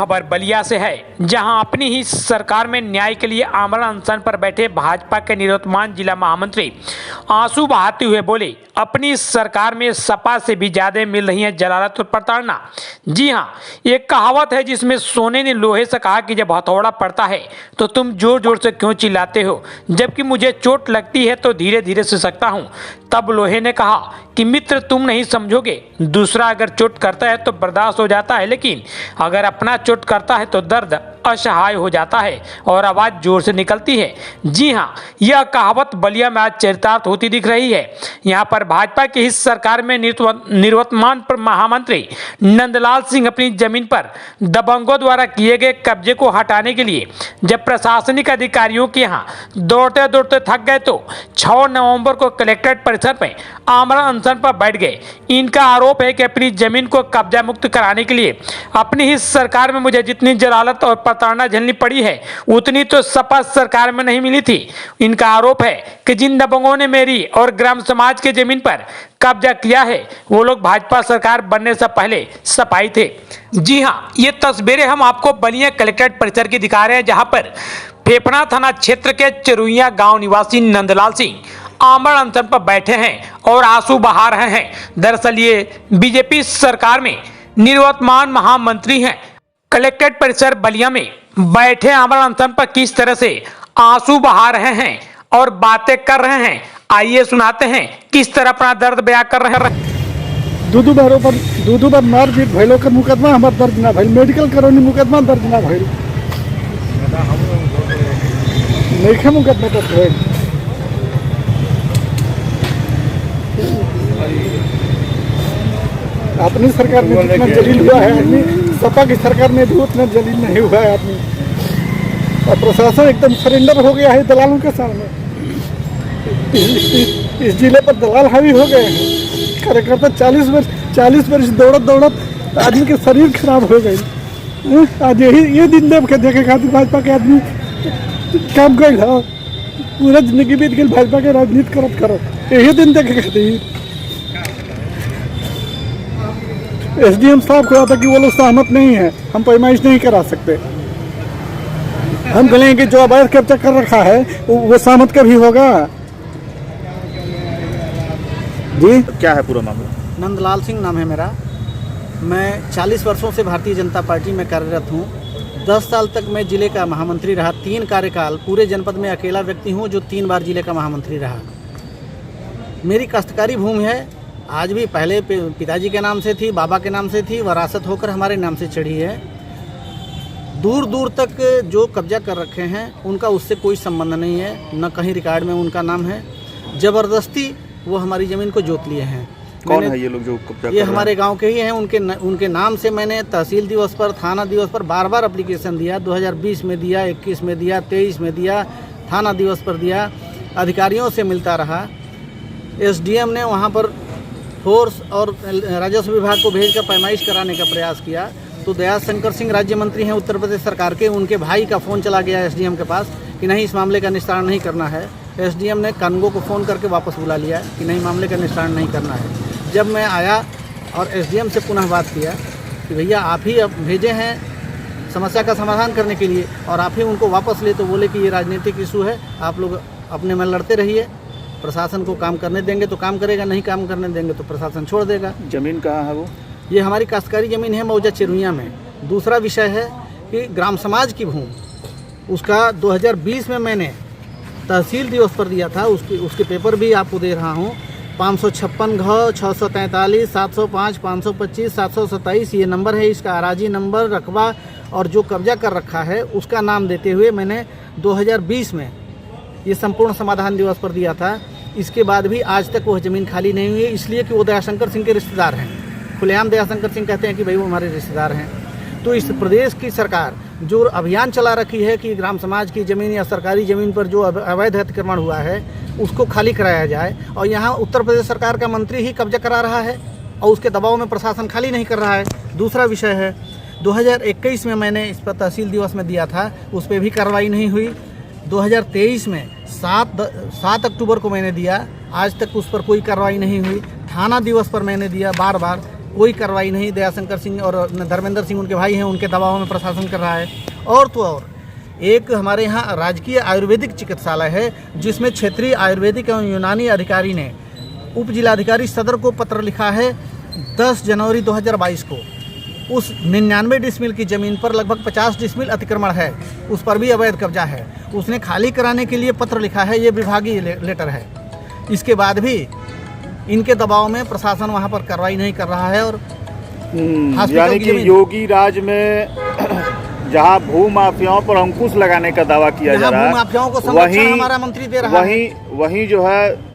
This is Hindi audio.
खबर बलिया से है, जहां अपनी ही सरकार में न्याय के लिए आमरण अनशन पर बैठे भाजपा के निवर्तमान जिला महामंत्री आंसू बहाते हुए बोले, अपनी सरकार में सपा से भी ज्यादा मिल रही है जलालत और प्रताड़ना। जी हां, एक कहावत है जिसमें सोने ने लोहे से कहा कि जब हथौड़ा पड़ता है तो तुम जोर जोर से क्यों चिल्लाते हो, जबकि मुझे चोट लगती है तो धीरे धीरे सिसकता हूं। तब लोहे ने कहा कि मित्र तुम नहीं समझोगे, दूसरा अगर चोट करता है तो बर्दाश्त हो जाता है, लेकिन अगर अपना चोट करता है तो दर्द असहाय हो जाता है और आवाज जोर से निकलती है। जी हां, यह कहावत बलिया में आज चरितार्थ होती दिख रही है। यहां पर भाजपा की इस सरकार में निवर्तमान महामंत्री नंदलाल सिंह अपनी जमीन पर दबंगों द्वारा किए गए कब्जे को हटाने के लिए जब प्रशासनिक अधिकारियों के यहां दौड़ते दौड़ते थक गए तो 6 नवंबर को कलेक्ट्रेट परिसर में आमरण अनशन पर बैठ गए। इनका आरोप है कि अपनी जमीन को कब्जा मुक्त कराने के लिए अपनी ही सरकार में मुझे जितनी जलालत और प्रताड़ना झेलनी पड़ी है उतनी तो सपा सरकार में नहीं मिली थी। इनका आरोप है कि जिन दबंगों ने मेरी और ग्राम समाज के जमीन पर कब्जा किया है वो लोग भाजपा सरकार बनने से पहले सपाई थे। जी हां, ये तस्वीरें हम आपको बलिया कलेक्ट्रेट परिसर की दिखा रहे हैं, जहां पर फेफना थाना क्षेत्र के चरुइया गांव निवासी नंदलाल सिंह आमरण अनशन पर बैठे हैं और आंसू बहा रहे हैं। दरअसल ये बीजेपी सरकार में निवर्तमान महामंत्री हैं। कलेक्ट्रेट परिसर बलिया में बैठे आमरण अनशन पर किस तरह से आंसू बहा रहे हैं और बातें कर रहे हैं, आइए सुनाते हैं किस तरह अपना दर्द बयां कर रहे हैं। दू बार मारपीट भइलो के मुकदमा हमार दर्ज ना भइल, मेडिकल करौनी मुकदमा दर्ज ना भइल, नइखे मुकदमा दर्ज भइल। अपनी सरकार में जितना जलील हुआ है आदमी, सपा की सरकार में भी उतना जलील नहीं हुआ है आदमी। और प्रशासन एकदम सरेंडर हो गया है दलालों के सामने। इस जिले पर दलाल हावी हो गए हैं। कार्यकर्ता 40 वर्ष दौड़त आदमी के शरीर खराब हो गए। आज ये दिन देखे खातिर भाजपा के आदमी काम कर पूरा जिंदगी बीत गई भाजपा के राजनीति करत यही दिन देखे खातिर। एसडीएम साहब को था कि वो लोग सहमत नहीं है, हम पैमाइश नहीं करा सकते। हम बोलेंगे कि जो अवैध कब्जा कर रखा है वो सहमत कभी होगा। जी क्या है पूरा मामला? नंदलाल सिंह नाम है मेरा। मैं 40 वर्षों से भारतीय जनता पार्टी में कार्यरत हूँ। 10 साल तक मैं जिले का महामंत्री रहा। 3 कार्यकाल पूरे जनपद में अकेला व्यक्ति हूँ जो 3 बार जिले का महामंत्री रहा। मेरी काश्तकारी भूमि है, आज भी पहले पिताजी के नाम से थी, बाबा के नाम से थी, वरासत होकर हमारे नाम से चढ़ी है। दूर दूर तक जो कब्जा कर रखे हैं उनका उससे कोई संबंध नहीं है, न कहीं रिकॉर्ड में उनका नाम है। ज़बरदस्ती वो हमारी ज़मीन को जोत लिए हैं। कौन है ये लोग जो कब्जा कर रहे हैं? ये हमारे गांव के ही हैं। उनके नाम से मैंने तहसील दिवस पर, थाना दिवस पर बार एप्लीकेशन दिया। 2020 में दिया, 21 में दिया, 23 में दिया, थाना दिवस पर दिया। अधिकारियों से मिलता रहा। एसडीएम ने वहाँ पर फोर्स और राजस्व विभाग को भेजकर पैमाइश कराने का प्रयास किया तो दयाशंकर सिंह राज्य मंत्री हैं उत्तर प्रदेश सरकार के, उनके भाई का फ़ोन चला गया एसडीएम के पास कि नहीं इस मामले का निस्तारण नहीं करना है। एसडीएम ने कानगो को फ़ोन करके वापस बुला लिया कि नहीं मामले का निस्तारण नहीं करना है। जब मैं आया और एसडीएम से पुनः बात किया कि भैया आप ही अब भेजे हैं समस्या का समाधान करने के लिए और आप ही उनको वापस ले, तो बोले कि ये राजनीतिक इशू है, आप लोग अपने में लड़ते रहिए, प्रशासन को काम करने देंगे तो काम करेगा, नहीं काम करने देंगे तो प्रशासन छोड़ देगा। जमीन कहाँ है वो? ये हमारी काश्तकारी ज़मीन है मौजा चिरुइया में। दूसरा विषय है कि ग्राम समाज की भूमि, उसका 2020 में मैंने तहसील दिवस पर दिया था। उसके पेपर भी आपको दे रहा हूँ। 556 घ 643 705 525 727 ये नंबर है इसका। अराजी नंबर, रकबा और जो कब्जा कर रखा है उसका नाम देते हुए मैंने 2020 में ये संपूर्ण समाधान दिवस पर दिया था। इसके बाद भी आज तक वह ज़मीन खाली नहीं हुई, इसलिए कि वो दयाशंकर सिंह के रिश्तेदार हैं। खुलेआम दयाशंकर सिंह कहते हैं कि भाई वो हमारे रिश्तेदार हैं। तो इस प्रदेश की सरकार जो अभियान चला रखी है कि ग्राम समाज की ज़मीन या सरकारी ज़मीन पर जो अवैध अतिक्रमण हुआ है उसको खाली कराया जाए, और यहाँ उत्तर प्रदेश सरकार का मंत्री ही कब्जा करा रहा है और उसके दबाव में प्रशासन खाली नहीं कर रहा है। दूसरा विषय है 2021 में मैंने इस पर तहसील दिवस में दिया था, उस पर भी कार्रवाई नहीं हुई। 2023 में 7 अक्टूबर को मैंने दिया, आज तक उस पर कोई कार्रवाई नहीं हुई। थाना दिवस पर मैंने दिया बार, कोई कार्रवाई नहीं। दयाशंकर सिंह और धर्मेंद्र सिंह उनके भाई हैं, उनके दबाव में प्रशासन कर रहा है। और तो और एक हमारे यहाँ राजकीय आयुर्वेदिक चिकित्सालय है, जिसमें क्षेत्रीय आयुर्वेदिक एवं यूनानी अधिकारी ने उप जिलाधिकारी सदर को पत्र लिखा है 10 जनवरी 2022 को। उस 99 डिसमिल की ज़मीन पर लगभग 50 डिसमिल अतिक्रमण है, उस पर भी अवैध कब्जा है। उसने खाली कराने के लिए पत्र लिखा है, ये विभागीय लेटर है। इसके बाद भी इनके दबाव में प्रशासन वहाँ पर कार्रवाई नहीं कर रहा है। और यानी कि योगी राज में जहां भू माफियाओं पर अंकुश लगाने का दावा किया जा रहा है, भू माफियाओं को संरक्षण हमारा मंत्री दे रहा है। वहीं जो है